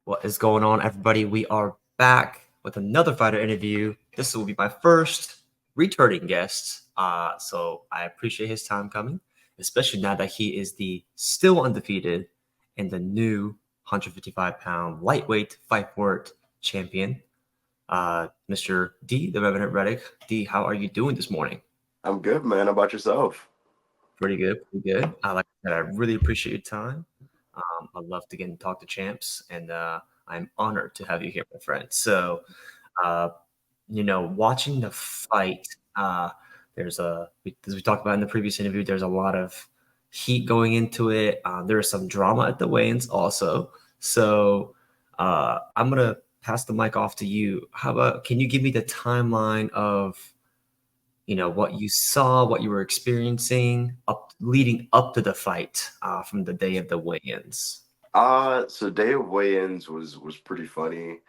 What is going on, everybody? We are back with another fighter interview. This will be my first returning guest. So I appreciate his time coming, especially now that he is the still undefeated and the new 155-pound lightweight fight sport champion, Mr. D, the Revenant Reddick. D, how are you doing this morning? I'm good, man. How about yourself? Pretty good, pretty good. Like I said, I really appreciate your time. I love to get and talk to champs, and I'm honored to have you here, my friend. So, uh, watching the fight, as we talked about in the previous interview, there's a lot of heat going into it. There is some drama at the weigh-ins also. So, I'm gonna pass the mic off to you. How about can you give me the timeline of what you saw, what you were experiencing up leading up to the fight from the day of the weigh-ins? So day of weigh-ins was pretty funny.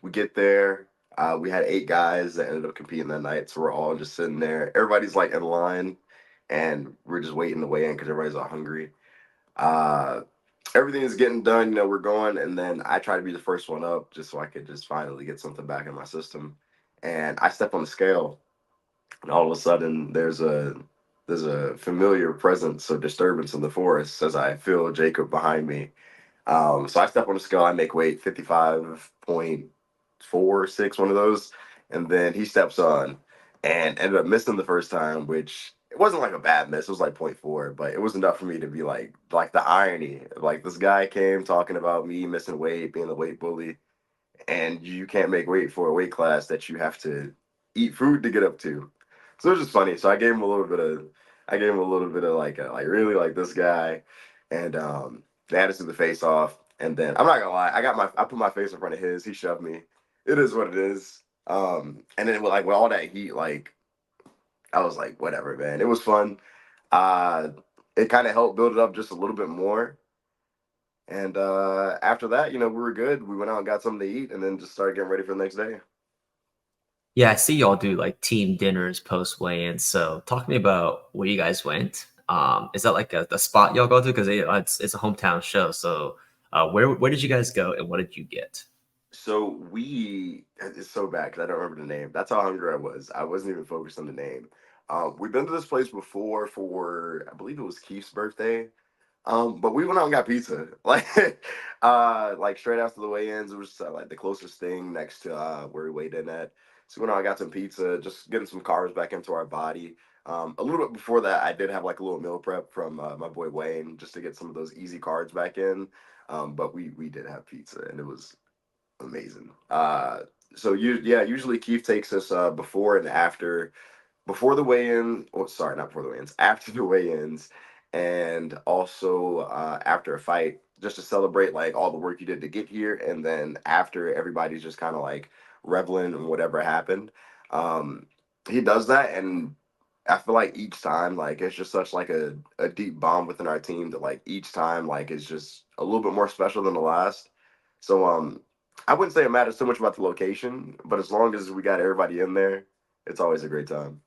We get there. We had 8 guys that ended up competing that night, so we're all just sitting there. Everybody's like in line, and we're just waiting to weigh in because everybody's all hungry. Uh, Everything is getting done. We're going, and then I try to be the first one up just so I could just finally get something back in my system. And I step on the scale, and all of a sudden there's a familiar presence or disturbance in the forest as I feel Jacob behind me. So I step on the scale, I make weight 55.46, one of those, and then he steps on and ended up missing the first time, which it wasn't like a bad miss, it was like point 0.4, but it was enough for me to be like the irony. Like this guy came talking about me missing weight, being the weight bully, and you can't make weight for a weight class that you have to eat food to get up to. So it was just funny. So I gave him a little bit of like really like this guy, and they had us do the face off, and then I'm not gonna lie, I put my face in front of his, he shoved me. It is what it is. And then with all that heat, like I was like, whatever, man. It was fun. Uh, it kind of helped build it up just a little bit more. And after that, we were good. We went out and got something to eat, and then just started getting ready for the next day. Yeah, I see y'all do like team dinners post weigh-in. So talk to me about where you guys went. Is that like the spot y'all go to? Because it's a hometown show. So where did you guys go and what did you get? So it's so bad because I don't remember the name. That's how hungry I was. I wasn't even focused on the name. We've been to this place before for, I believe it was Keith's birthday. But we went out and got pizza, like straight after the weigh-ins. It was like the closest thing next to where we weighed in at. So we went out and got some pizza, just getting some carbs back into our body. A little bit before that, I did have like a little meal prep from my boy Wayne, just to get some of those easy carbs back in. But we did have pizza, and it was amazing. Usually Keith takes us before and after, before the weigh-in. Oh, sorry, not before the weigh-ins, after the weigh-ins, and also after a fight, just to celebrate like all the work you did to get here, and then after everybody's just kind of like reveling in whatever happened. Um, he does that, and I feel like each time, like it's just such like a deep bond within our team that like each time like it's just a little bit more special than the last. So I wouldn't say it matters so much about the location, but as long as we got everybody in there, it's always a great time.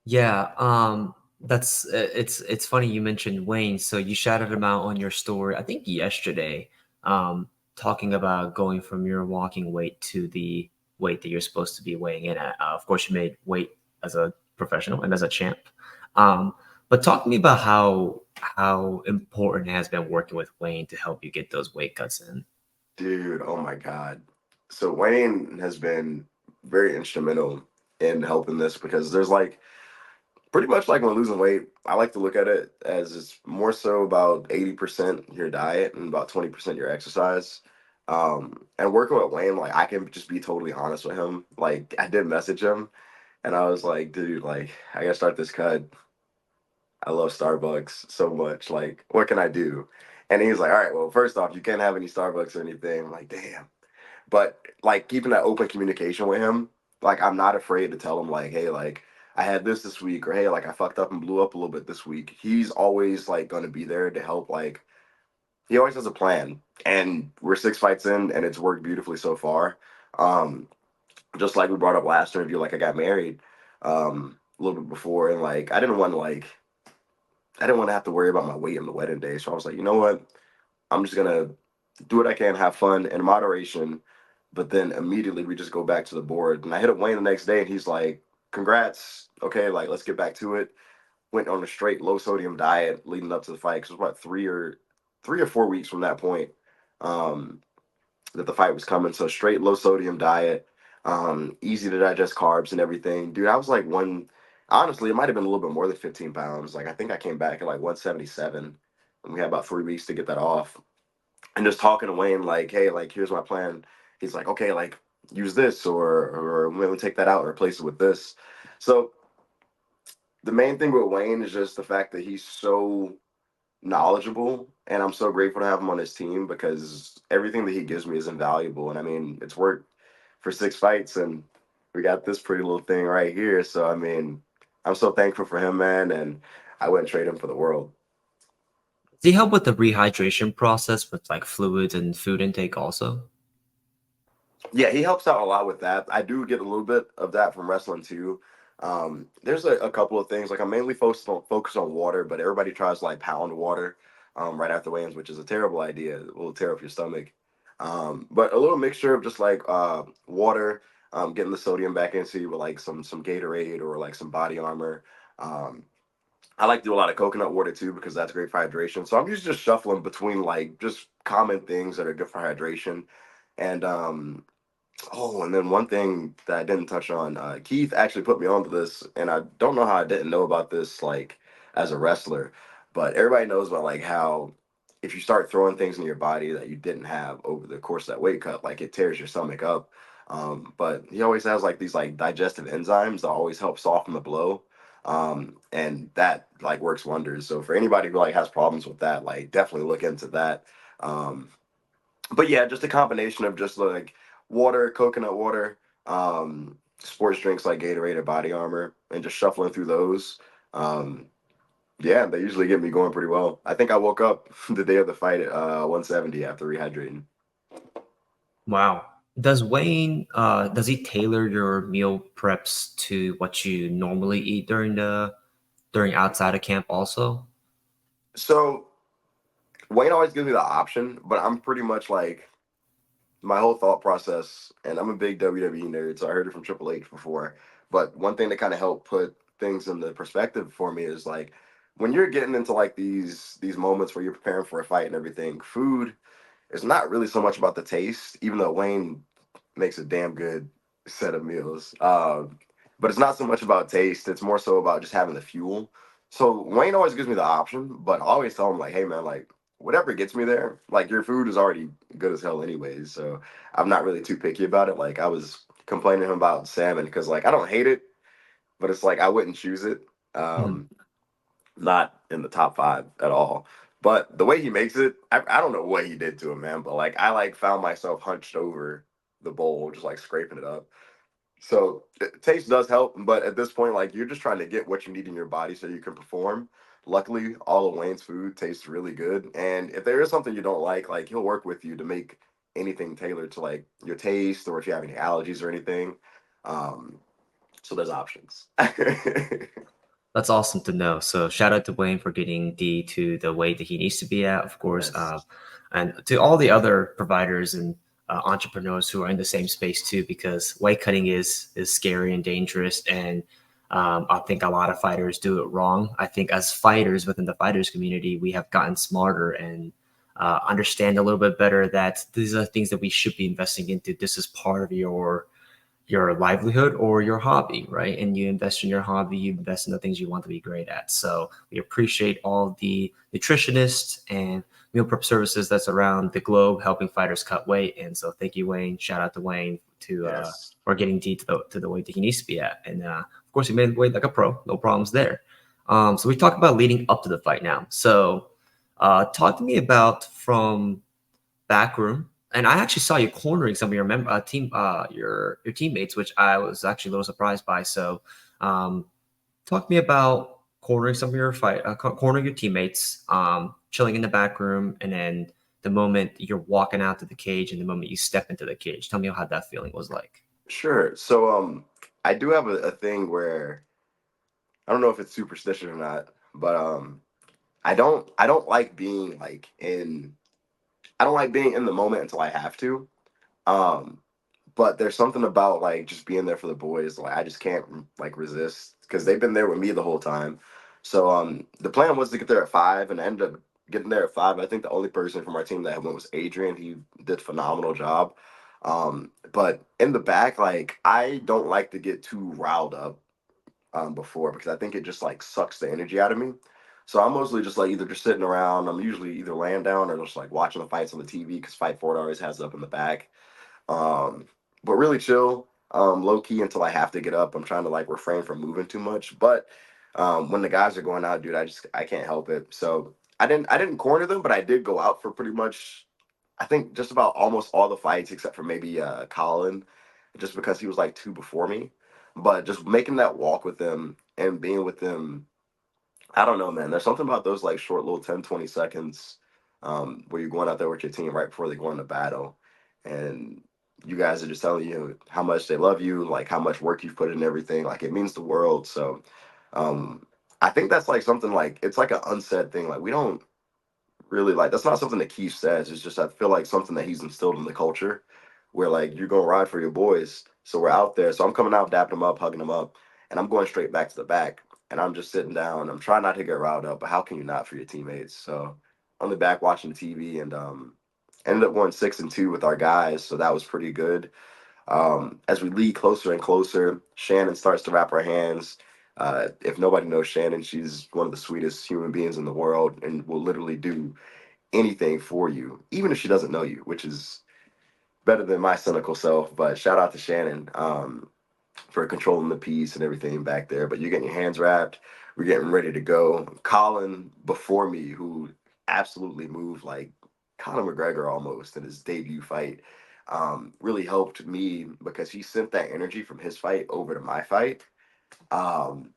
Yeah, it's funny you mentioned Wayne. So you shouted him out on your story, I think yesterday, talking about going from your walking weight to the weight that you're supposed to be weighing in at. Of course, you made weight as a professional and as a champ. But talk to me about how important it has been working with Wayne to help you get those weight cuts in. Dude, oh my God. So Wayne has been very instrumental in helping this because there's like pretty much like when losing weight, I like to look at it as it's more so about 80% your diet and about 20% your exercise. And working with Wayne, like I can just be totally honest with him. Like I did message him and I was like, dude, like I gotta start this cut. I love Starbucks so much. Like, what can I do? And he's like, all right, well, first off, you can't have any Starbucks or anything. I'm like, damn. But like keeping that open communication with him, like I'm not afraid to tell him like, hey, like I had this week, or hey, like I fucked up and blew up a little bit this week. He's always like gonna be there to help. Like he always has a plan, and we're 6 fights in, and it's worked beautifully so far. Um, just like we brought up last interview, like I got married a little bit before, and I didn't want to have to worry about my weight on the wedding day. So I was like, you know what? I'm just gonna do what I can, have fun in moderation. But then immediately we just go back to the board. And I hit up Wayne the next day, and he's like, "Congrats, okay, like let's get back to it." Went on a straight low sodium diet leading up to the fight because it was about 3 or 4 weeks from that point. Um, that the fight was coming. So straight low sodium diet, easy to digest carbs and everything. Dude, I was like honestly, it might have been a little bit more than 15 pounds. Like I think I came back at like 177, and we had about 3 weeks to get that off. And just talking to Wayne, like, hey, like here's my plan. He's like, okay, like use this or we'll take that out and replace it with this. So the main thing with Wayne is just the fact that he's so knowledgeable, and I'm so grateful to have him on his team because everything that he gives me is invaluable. And I mean, it's worked for 6 fights, and we got this pretty little thing right here. So I mean, I'm so thankful for him, man, and I wouldn't trade him for the world. Does he help with the rehydration process with like fluids and food intake also? Yeah, he helps out a lot with that. I do get a little bit of that from wrestling too. There's a couple of things like I'm mainly focused on water, but everybody tries to like pound water right after weigh-ins, which is a terrible idea. It will tear up your stomach. But a little mixture of just like water, getting the sodium back into you with like some Gatorade or like some body armor. Um, I like to do a lot of coconut water too because that's great for hydration. So I'm usually just shuffling between like just common things that are good for hydration. And Oh, and then one thing that I didn't touch on, Keith actually put me onto this, and I don't know how I didn't know about this, like as a wrestler, but everybody knows about like how if you start throwing things in your body that you didn't have over the course of that weight cut, like it tears your stomach up. But he always has like these like digestive enzymes that always help soften the blow, and that like works wonders. So for anybody who like has problems with that, like definitely look into that. Um, but yeah, just a combination of just like water, coconut water, sports drinks like Gatorade or Body Armor, and just shuffling through those. Um, yeah, they usually get me going pretty well. I think I woke up the day of the fight at 170 after rehydrating. Wow. Does he tailor your meal preps to what you normally eat during outside of camp also? So Wayne always gives me the option, but I'm pretty much like my whole thought process, and I'm a big WWE nerd, so I heard it from Triple H before. But one thing that kind of helped put things into perspective for me is like when you're getting into like these moments where you're preparing for a fight and everything, food is not really so much about the taste, even though Wayne makes a damn good set of meals. But it's not so much about taste; it's more so about just having the fuel. So Wayne always gives me the option, but I always tell him like, "Hey man, like whatever gets me there, like your food is already good as hell anyways." So I'm not really too picky about it. Like I was complaining to him about salmon because like I don't hate it, but it's like I wouldn't choose it. Mhm. Um, Not in the top five at all. But the way he makes it, I don't know what he did to him, man. But like I like found myself hunched over the bowl, just like scraping it up. So taste does help, but at this point, like you're just trying to get what you need in your body so you can perform. Luckily, all of Wayne's food tastes really good, and if there is something you don't like he'll work with you to make anything tailored to like your taste or if you have any allergies or anything. Um, so there's options. That's awesome to know. So shout out to Wayne for getting D to the weight that he needs to be at, of course, Yes. and to all the other providers and entrepreneurs who are in the same space too, because weight cutting is scary and dangerous, and I think a lot of fighters do it wrong. I think as fighters within the fighters community, we have gotten smarter and understand a little bit better that these are things that we should be investing into. This is part of your livelihood or your hobby, right? And you invest in your hobby, you invest in the things you want to be great at. So we appreciate all the nutritionists and meal prep services that's around the globe helping fighters cut weight. And so thank you, Wayne. Shout out to Wayne to Yes. for getting D to the weight that he needs to be at. And of course, he made weight like a pro, no problems there. So we talked about leading up to the fight now. So talk to me about from backroom. And I actually saw you cornering some of your your teammates, which I was actually a little surprised by. So, um, talk to me about cornering some of your cornering your teammates, chilling in the back room, and then the moment you're walking out to the cage and the moment you step into the cage. Tell me how that feeling was like. Sure. So I do have a thing where I don't know if it's superstition or not, but I don't like being like in I don't like being in the moment until I have to. Um, but there's something about like just being there for the boys. Like I just can't like resist because they've been there with me the whole time. So the plan was to get there at 5, and I ended up getting there at 5. I think the only person from our team that went was Adrian. He did a phenomenal job. But in the back, like I don't like to get too riled up before because I think it just like sucks the energy out of me. So I'm mostly just like either just sitting around. I'm usually either laying down or just like watching the fights on the TV because Fight Forward always has it up in the back. Um, but really chill, low key until I have to get up. I'm trying to like refrain from moving too much. But when the guys are going out, dude, I can't help it. So I didn't corner them, but I did go out for pretty much I think just about almost all the fights except for maybe Colin, just because he was like 2 before me. But just making that walk with them and being with them, I don't know, man. There's something about those like short little 10, 20 seconds where you're going out there with your team right before they go into battle. And you guys are just telling you how much they love you, like how much work you've put in everything. Like it means the world. So um, I think that's like something like it's like an unsaid thing. Like we don't really like that's not something that Keith says. It's just I feel like something that he's instilled in the culture where like you're gonna ride for your boys. So we're out there. So I'm coming out, dapping them up, hugging them up, and I'm going straight back to the back. And I'm just sitting down. I'm trying not to get riled up, but how can you not for your teammates? So on the back watching the TV and ended up going 6-2 with our guys. So that was pretty good. As we lead closer and closer, Shannon starts to wrap her hands. If nobody knows Shannon, she's one of the sweetest human beings in the world and will literally do anything for you, even if she doesn't know you, which is better than my cynical self. But shout out to Shannon for controlling the piece and everything back there. But you're getting your hands wrapped. We're getting ready to go. Colin before me, who absolutely moved like Conor McGregor almost in his debut fight, really helped me because he sent that energy from his fight over to my fight. Um,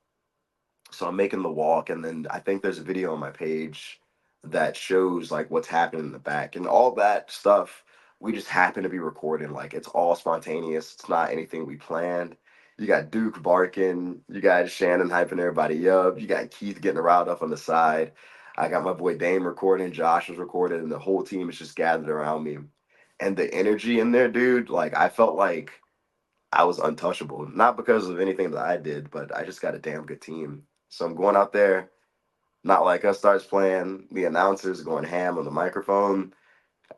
so I'm making the walk, and then I think there's a video on my page that shows like what's happening in the back and all that stuff. We just happen to be recording. Like it's all spontaneous. It's not anything we planned. You got Duke barking. You got Shannon hyping everybody up. You got Keith getting riled up on the side. I got my boy Dame recording. Josh was recording, and the whole team is just gathered around me. And the energy in there, dude. Like I felt like I was untouchable. Not because of anything that I did, but I just got a damn good team. So I'm going out there, not like us starts playing. The announcers going ham on the microphone.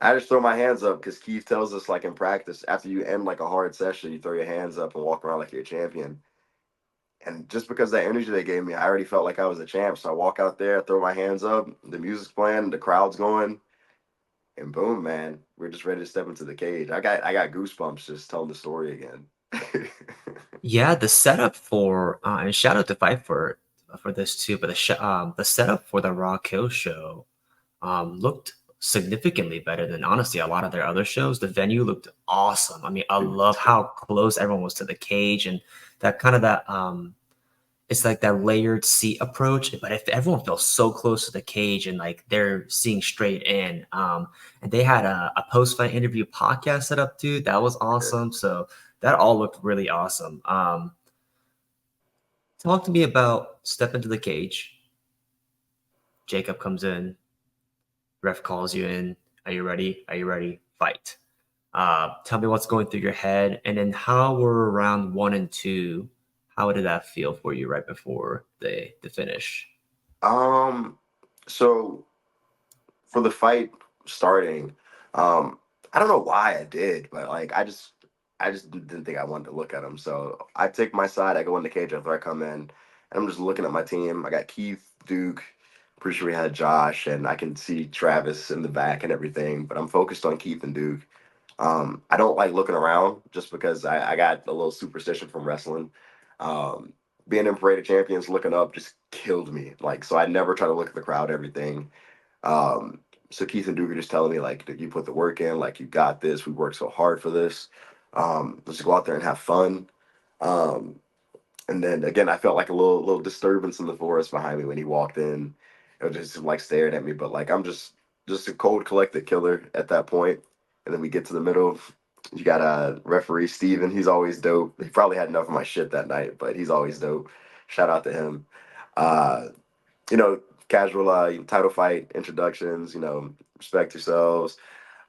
I just throw my hands up because Keith tells us like in practice, after you end like a hard session, you throw your hands up and walk around like you're a champion. And just because that energy they gave me, I already felt like I was a champ. So I walk out there, throw my hands up, the music's playing, the crowd's going, and boom, man, we're just ready to step into the cage. I got goosebumps just telling the story again. Yeah, the setup for and shout out to Fight for this too, but the setup for the Raw Kill show looked significantly better than honestly a lot of their other shows. The venue looked awesome. I mean, I love how close everyone was to the cage and that kind of that it's like that layered seat approach. But if everyone feels so close to the cage and like they're seeing straight in, and they had a post fight interview podcast set up, dude, that was awesome. So that all looked really awesome. Talk to me about step into the cage. Jacob comes in, ref calls you in. Are you ready? Are you ready? Fight. Tell me what's going through your head, and then how were round 1 and 2? How did that feel for you right before the finish? um, so for the fight starting, I don't know why I did, but like I just didn't think I wanted to look at him. So I take my side, I go in the cage after I come in, and I'm just looking at my team. I got Keith, Duke, pretty sure we had Josh, and I can see Travis in the back and everything, but I'm focused on Keith and Duke. I don't like looking around just because I got a little superstition from wrestling. Um, Being in Parade of Champions, looking up just killed me. Like, so I never try to look at the crowd, everything. Um, so Keith and Duke are just telling me like that you put the work in, like you got this. We worked so hard for this. Let's go out there and have fun. Um, and then again, I felt like a little disturbance in the forest behind me when he walked in. It was just like staring at me, but like I'm just a cold, collected killer at that point. And then we get to the middle. You got referee Steven. He's always dope. He probably had enough of my shit that night, but he's always dope. Shout out to him. Uh, casual title fight introductions, respect yourselves.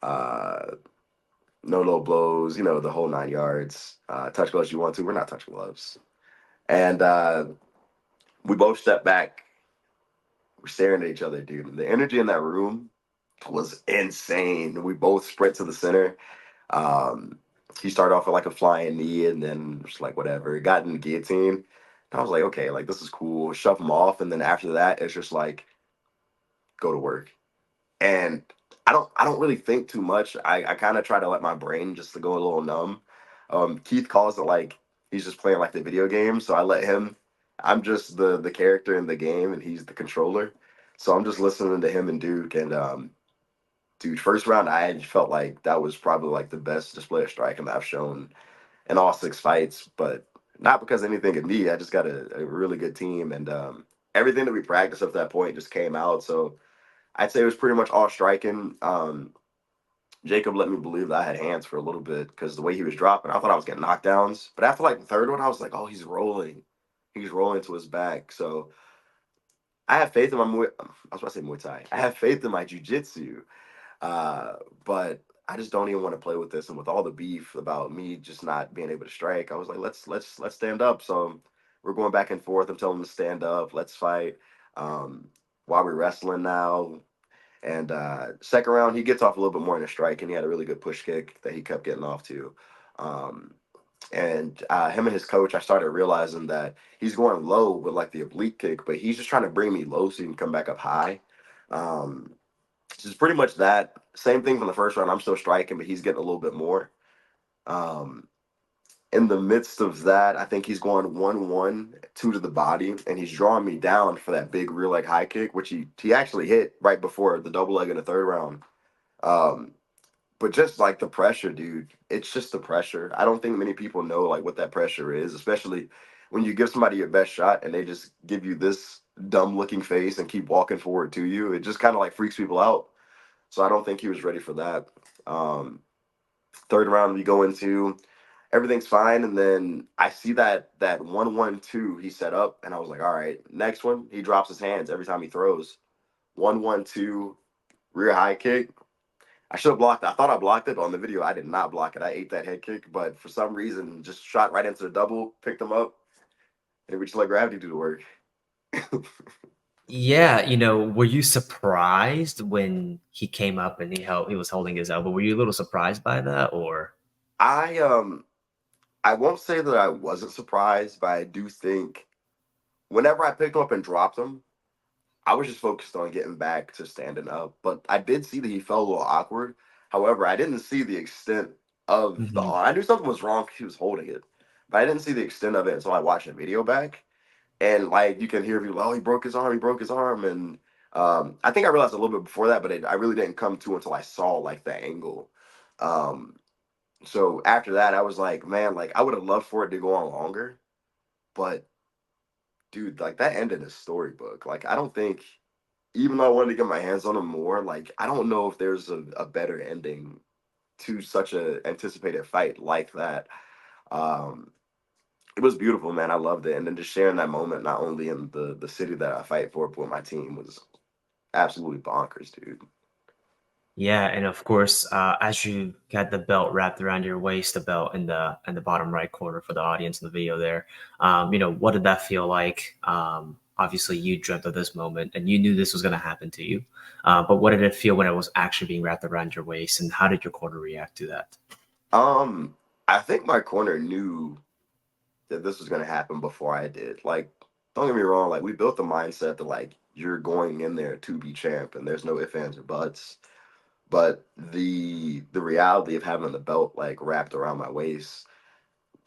Uh, no low blows, the whole 9 yards. Touch gloves you want to. We're not touching gloves. And we both stepped back. We're staring at each other, dude. The energy in that room was insane. We both sprint to the center. Um, he started off with like a flying knee and then just like whatever. Got in the guillotine. And I was like, okay, like this is cool. Shove him off. And then after that, it's just like, go to work. And I don't really think too much. I kind of try to let my brain just to go a little numb. Keith calls it like he's just playing like the video game, so I let him. I'm just the character in the game, and he's the controller. So I'm just listening to him and Duke. And dude, first round I felt like that was probably like the best display of striking that I've shown in all 6 fights. But not because of anything of me. I just got a really good team, and everything that we practiced up to that point just came out. So I'd say it was pretty much all striking. Jacob let me believe that I had hands for a little bit because the way he was dropping, I thought I was getting knockdowns. But after like the third one, I was like, oh, he's rolling. He's rolling to his back. So I have faith in my I was about to say Muay Thai. I have faith in my jujitsu. Uh, but I just don't even want to play with this. And with all the beef about me just not being able to strike, I was like, let's stand up. So we're going back and forth. I'm telling him to stand up. Let's fight. Um, while we're wrestling now, and second round, he gets off a little bit more in a strike, and he had a really good push kick that he kept getting off to. Um, and him and his coach, I started realizing that he's going low with like the oblique kick, but he's just trying to bring me low so he can come back up high. Um, just pretty much that. Same thing from the first round. I'm still striking, but he's getting a little bit more. Um, in the midst of that, I think he's going 1-1, two to the body, and he's drawing me down for that big rear leg high kick, which he actually hit right before the double leg in the third round. Um, but just like the pressure, dude, it's just the pressure. I don't think many people know like what that pressure is, especially when you give somebody your best shot and they just give you this dumb looking face and keep walking forward to you. It just kind of like freaks people out. So I don't think he was ready for that. Um, third round we go into, everything's fine, and then I see that 1-1-2 he set up, and I was like, all right, next one, he drops his hands every time he throws. 1-1-2 rear high kick. I should have blocked it. I thought I blocked it, but on the video I did not block it. I ate that head kick, but for some reason just shot right into the double, picked him up, and we just let gravity do the work. Yeah, were you surprised when he came up and he was holding his elbow? Were you a little surprised by that, or? I I won't say that I wasn't surprised, but I do think whenever I picked him up and dropped him, I was just focused on getting back to standing up. But I did see that he felt a little awkward. However, I didn't see the extent of the Mhm. arm. I knew something was wrong 'cause he was holding it, but I didn't see the extent of it until I watched the video back. And like you can hear people, oh, he broke his arm, he broke his arm, and I think I realized a little bit before that, but I really didn't come to until I saw like the angle. Um, so after that, I was like, man, like I would have loved for it to go on longer, but dude, like that ended a storybook. Like I don't think, even though I wanted to get my hands on him more, like I don't know if there's a better ending to such a anticipated fight like that. Um, it was beautiful, man. I loved it, and then just sharing that moment, not only in the city that I fight for, but with my team, was absolutely bonkers, dude. Yeah, and of course, as you got the belt wrapped around your waist, the belt in the bottom right corner for the audience in the video there, what did that feel like? Obviously, you dreamt of this moment, and you knew this was going to happen to you. But what did it feel when it was actually being wrapped around your waist, and how did your corner react to that? Um, I think my corner knew that this was gonna happen before I did. Like, don't get me wrong, like we built the mindset that like you're going in there to be champ and there's no ifs, ands, or buts. But the reality of having the belt like wrapped around my waist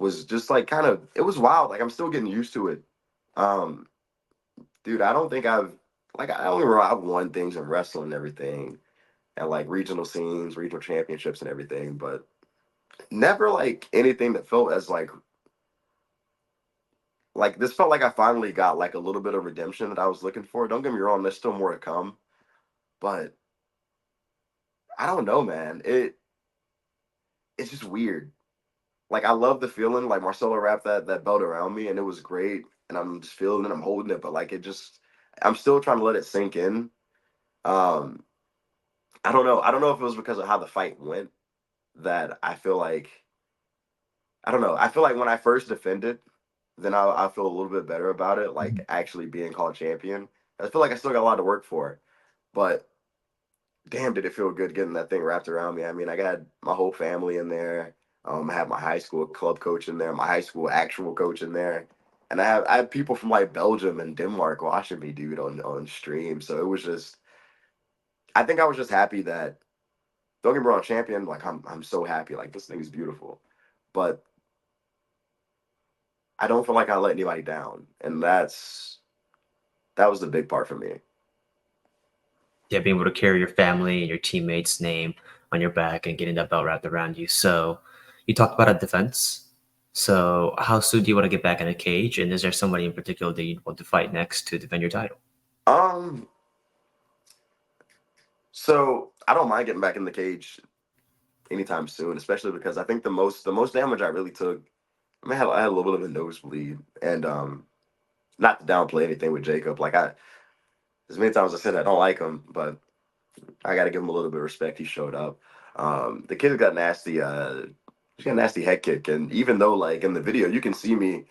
was just like kind of, it was wild. Like I'm still getting used to it. Um, dude, I don't think I don't get me wrong, I've won things in wrestling and everything, and like regional scenes, regional championships and everything, but never like anything that felt as like this felt like I finally got like a little bit of redemption that I was looking for. Don't get me wrong, there's still more to come, but I don't know, man. It's just weird. Like I love the feeling. Like Marcelo wrapped that belt around me, and it was great. And I'm just feeling it. I'm holding it, but like it just, I'm still trying to let it sink in. Um, I don't know. I don't know if it was because of how the fight went that I feel like I don't know. I feel like when I first defended, then I'll feel a little bit better about it, like actually being called champion. I feel like I still got a lot to work for, but damn, did it feel good getting that thing wrapped around me. I mean, I got my whole family in there. I had my high school club coach in there, my high school actual coach in there, and I have people from like Belgium and Denmark watching me, dude, on stream. So it was just, I think I was just happy that don't get me wrong, champion. Like I'm so happy. Like this thing is beautiful, but I don't feel like I let anybody down, and that was the big part for me. Yeah, being able to carry your family and your teammates' name on your back and getting that belt wrapped around you. So you talked about a defense. So how soon do you want to get back in a cage? And is there somebody in particular that you'd want to fight next to defend your title? Um, so I don't mind getting back in the cage anytime soon, especially because I think the most damage I really took. I mean, I had a little bit of a nosebleed, and not to downplay anything with Jacob. Like as many times I said I don't like him, but I got to give him a little bit of respect. He showed up. The kid got nasty. He's got a nasty head kick, and even though like in the video you can see me,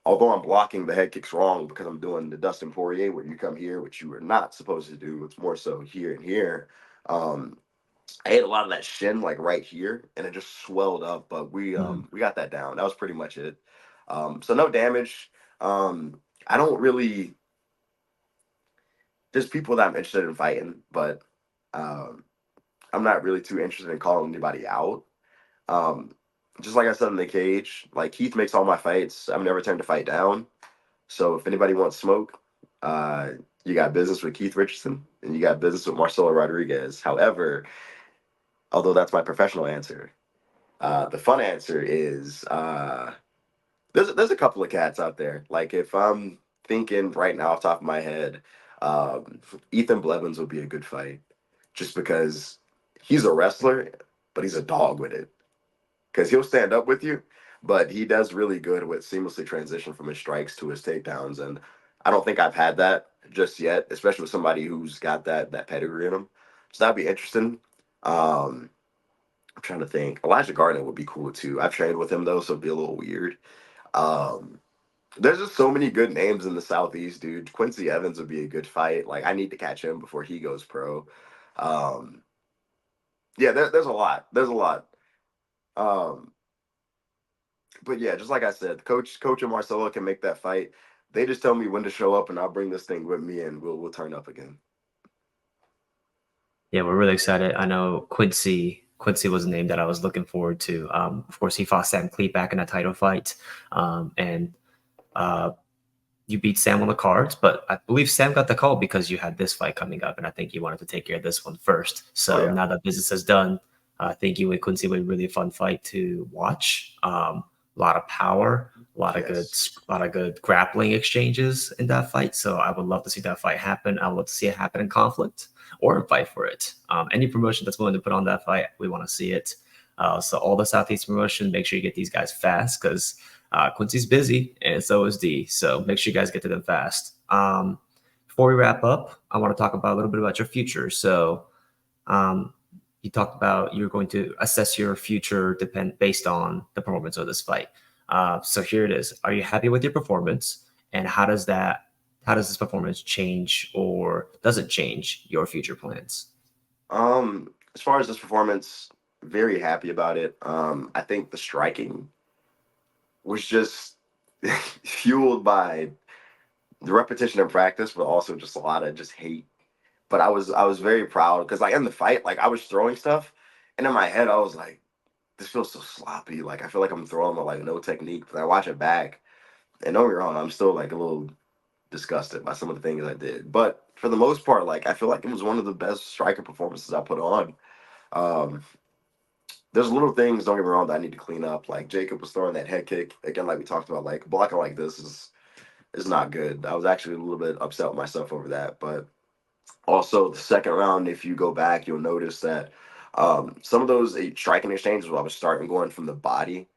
although I'm blocking the head kicks wrong because I'm doing the Dustin Poirier where you come here, which you are not supposed to do. It's more so here and here. Um, I had a lot of that shin like right here, and it just swelled up. But we got that down. That was pretty much it. So no damage. I don't really. There's people that I'm interested in fighting, but um, I'm not really too interested in calling anybody out. Um, just like I said in the cage, like Keith makes all my fights. I'm never turned to fight down. So if anybody wants smoke, uh, you got business with Keith Richardson and you got business with Marcelo Rodriguez. However, although that's my professional answer, the fun answer is there's a couple of cats out there. Like if I'm thinking right now off the top of my head, um, Ethan Blevins would be a good fight, just because he's a wrestler, but he's a dog with it. Because he'll stand up with you, but he does really good with seamlessly transition from his strikes to his takedowns, and I don't think I've had that just yet, especially with somebody who's got that pedigree in him. So that'd be interesting. Um, I'm trying to think. Elijah Gardner would be cool too. I've trained with him though, so it'd be a little weird. Um, there's just so many good names in the Southeast, dude. Quincy Evans would be a good fight. Like I need to catch him before he goes pro. Um, yeah, there's a lot. There's a lot. Um, but yeah, just like I said, Coach and Marcelo can make that fight. They just tell me when to show up, and I'll bring this thing with me, and we'll turn up again. Yeah, we're really excited. I know Quincy was a name that I was looking forward to. Of course, he fought Sam Cleat back in a title fight, and uh, you beat Sam on the cards. But I believe Sam got the call because you had this fight coming up, and I think you wanted to take care of this one first. Oh So yeah, now that business is done, I think you and Quincy would be a really fun fight to watch. A lot of power, yes, a lot of good grappling exchanges in that fight. So I would love to see that fight happen. I would love to see it happen in conflict or in fight for it. Any promotion that's willing to put on that fight, we want to see it. So all the Southeast promotion, make sure you get these guys fast because Quincy's busy and so is D. So make sure you guys get to them fast. Before we wrap up, I want to talk about a little bit about your future. So um, you talked about you're going to assess your future depend based on the performance of this fight. So here it is. Are you happy with your performance? And how does this performance change or does it change your future plans? as far as this performance, very happy about it. I think the striking was just fueled by the repetition and practice, but also just a lot of just hate. But I was very proud because like in the fight, like I was throwing stuff, and in my head I was like, this feels so sloppy. Like I feel like I'm throwing with like no technique. But I watch it back, and don't get me wrong, I'm still like a little disgusted by some of the things I did. But for the most part, like I feel like it was one of the best striker performances I put on. Um, there's little things, don't get me wrong, that I need to clean up. Like Jacob was throwing that head kick again, like we talked about. Like blocking like this is not good. I was actually a little bit upset with myself over that. But also the second round, if you go back, you'll notice that some of those striking exchanges where I was starting going from the body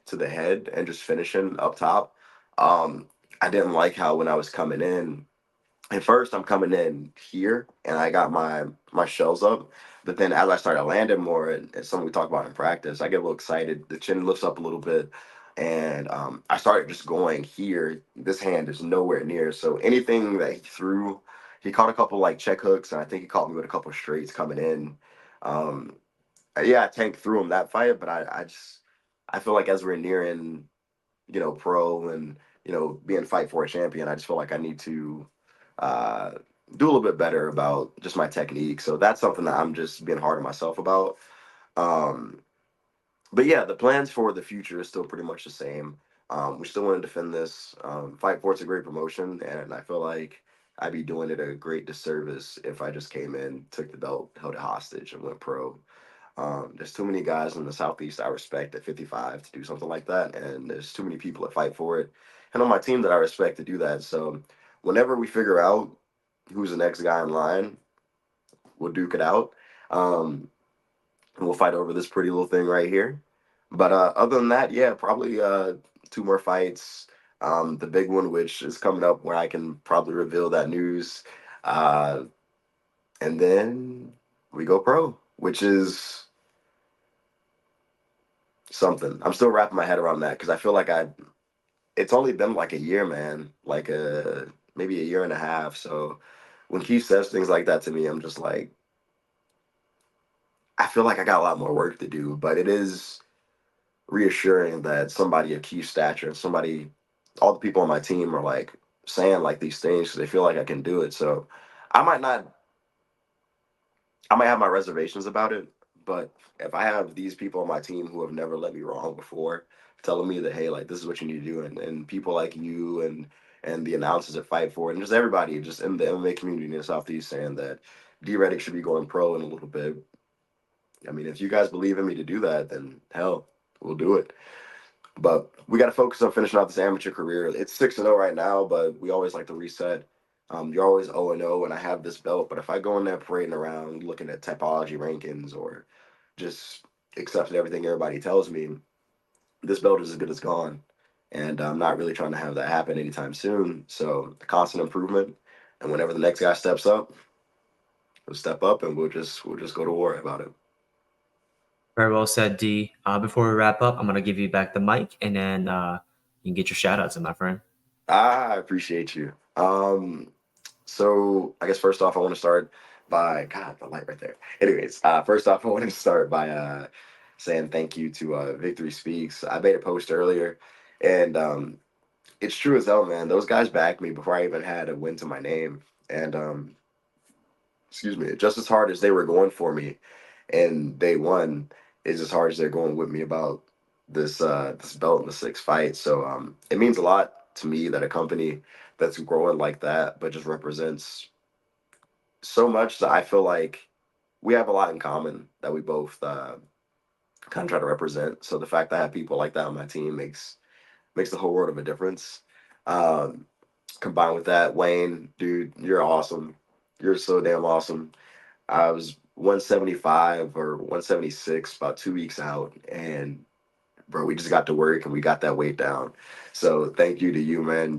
to the head and just finishing up top. Um, I didn't like how when I was coming in, at first I'm coming in here and I got my shells up, but then as I started landing more, and it's something we talk about in practice, I get a little excited. The chin lifts up a little bit, and I started just going here. This hand is nowhere near. So anything that he threw, he caught a couple like check hooks, and I think he caught me with a couple straights coming in. Um, yeah, I tanked through him that fight, but I feel like as we're nearing pro and being fight for a champion, I just feel like I need to uh, do a little bit better about just my technique. So that's something that I'm just being hard on myself about. Um, but yeah, the plans for the future is still pretty much the same. We still want to defend this. Fight for it's a great promotion, and I feel like I'd be doing it a great disservice if I just came in, took the belt, held it hostage, and went pro. There's too many guys in the Southeast I respect at 55 to do something like that, and there's too many people that fight for it, and on my team that I respect to do that. So, whenever we figure out who's the next guy in line, we'll duke it out, and we'll fight over this pretty little thing right here. But other than that, yeah, probably two more fights. The big one, which is coming up, where I can probably reveal that news, uh, and then we go pro, which is something. I'm still wrapping my head around that because I feel like it's only been like a year, man, like maybe a year and a half. So when Keith says things like that to me, I'm just like, I feel like I got a lot more work to do, but it is reassuring that somebody of Keith's stature and all the people on my team are like saying like these things because they feel like I can do it. So I might not I might have my reservations about it, but if I have these people on my team who have never let me wrong before, telling me that hey, like this is what you need to do, and people like you and the announcers that fight for it, and just everybody just in the MMA community in the Southeast saying that Dee Reddick should be going pro in a little bit. I mean, if you guys believe in me to do that, then hell, we'll do it. But we got to focus on finishing out this amateur career. It's 6-0 right now, but we always like to reset. You're always 0-0, and I have this belt. But if I go in there parading around looking at typology rankings or just accepting everything everybody tells me, this belt is as good as gone. And I'm not really trying to have that happen anytime soon. So constant improvement. And whenever the next guy steps up, we'll step up and we'll just go to war about it. Very well said, D. Before we wrap up, I'm gonna give you back the mic, and then you can get your shout outs in, my friend. I appreciate you. So I guess first off, I want to start by God, the light right there. Anyways, first off, I want to start by saying thank you to Victory Speaks. I made a post earlier, and it's true as hell, man. Those guys backed me before I even had a win to my name, and excuse me, just as hard as they were going for me, and they won, is as hard as they're going with me about this belt in the sixth fight. So it means a lot to me that a company that's growing like that, but just represents so much that I feel like we have a lot in common that we both kind of try to represent. So the fact that I have people like that on my team makes the whole world of a difference. Um, Combined with that, Wayne, dude, you're awesome. You're so damn awesome. I was 175 or 176 about 2 weeks out, and bro, we just got to work and we got that weight down. So thank you to you, man.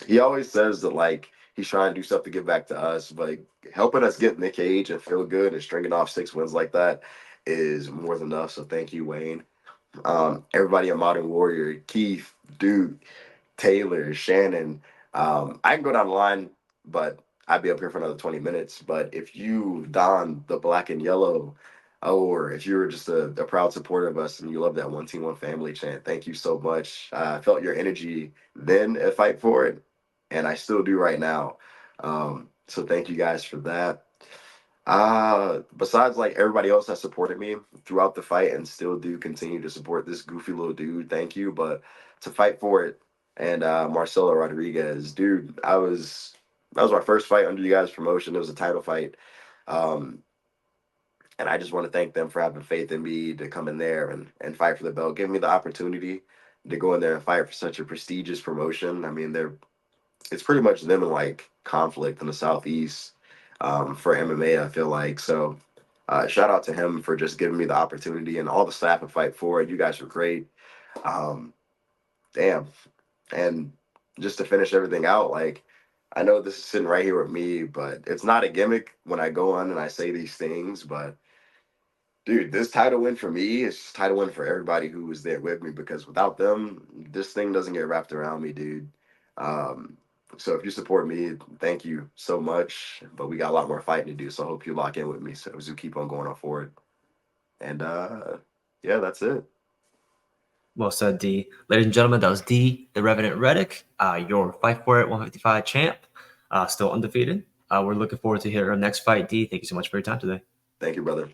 He always says that like he's trying to do stuff to give back to us, but helping us get in the cage and feel good and stringing off 6 wins like that is more than enough. So thank you, Wayne. Everybody at Modern Warrior, Keith, Duke, Taylor, Shannon. I can go down the line, but I'd be up here for another 20 minutes. But if you don the black and yellow, or if you're just a proud supporter of us and you love that one team, one family chant, thank you so much. I felt your energy then at Fight For It, and I still do right now. So thank you guys for that. Besides like everybody else that supported me throughout the fight and still do continue to support this goofy little dude, thank you. But to Fight For It and Marcelo Rodriguez, dude, that was my first fight under you guys' promotion. It was a title fight. Um, and I just want to thank them for having faith in me to come in there and fight for the belt, give me the opportunity to go in there and fight for such a prestigious promotion. I mean, it's pretty much them in like conflict in the Southeast for MMA, I feel like. So shout out to him for just giving me the opportunity and all the staff at Fight For It. You guys were great. Um, Damn. And just to finish everything out, like I know this is sitting right here with me, but it's not a gimmick when I go on and I say these things. But dude, this title win for me is just title win for everybody who was there with me, because without them, this thing doesn't get wrapped around me, dude. Um, so if you support me, thank you so much. But we got a lot more fighting to do, so I hope you lock in with me so as we keep on going on forward. And yeah, that's it. Well said, D. Ladies and gentlemen, that was D, the Revenant Reddick, your Fight For It 155 champ, still undefeated. We're looking forward to hearing our next fight, D. Thank you so much for your time today. Thank you, brother.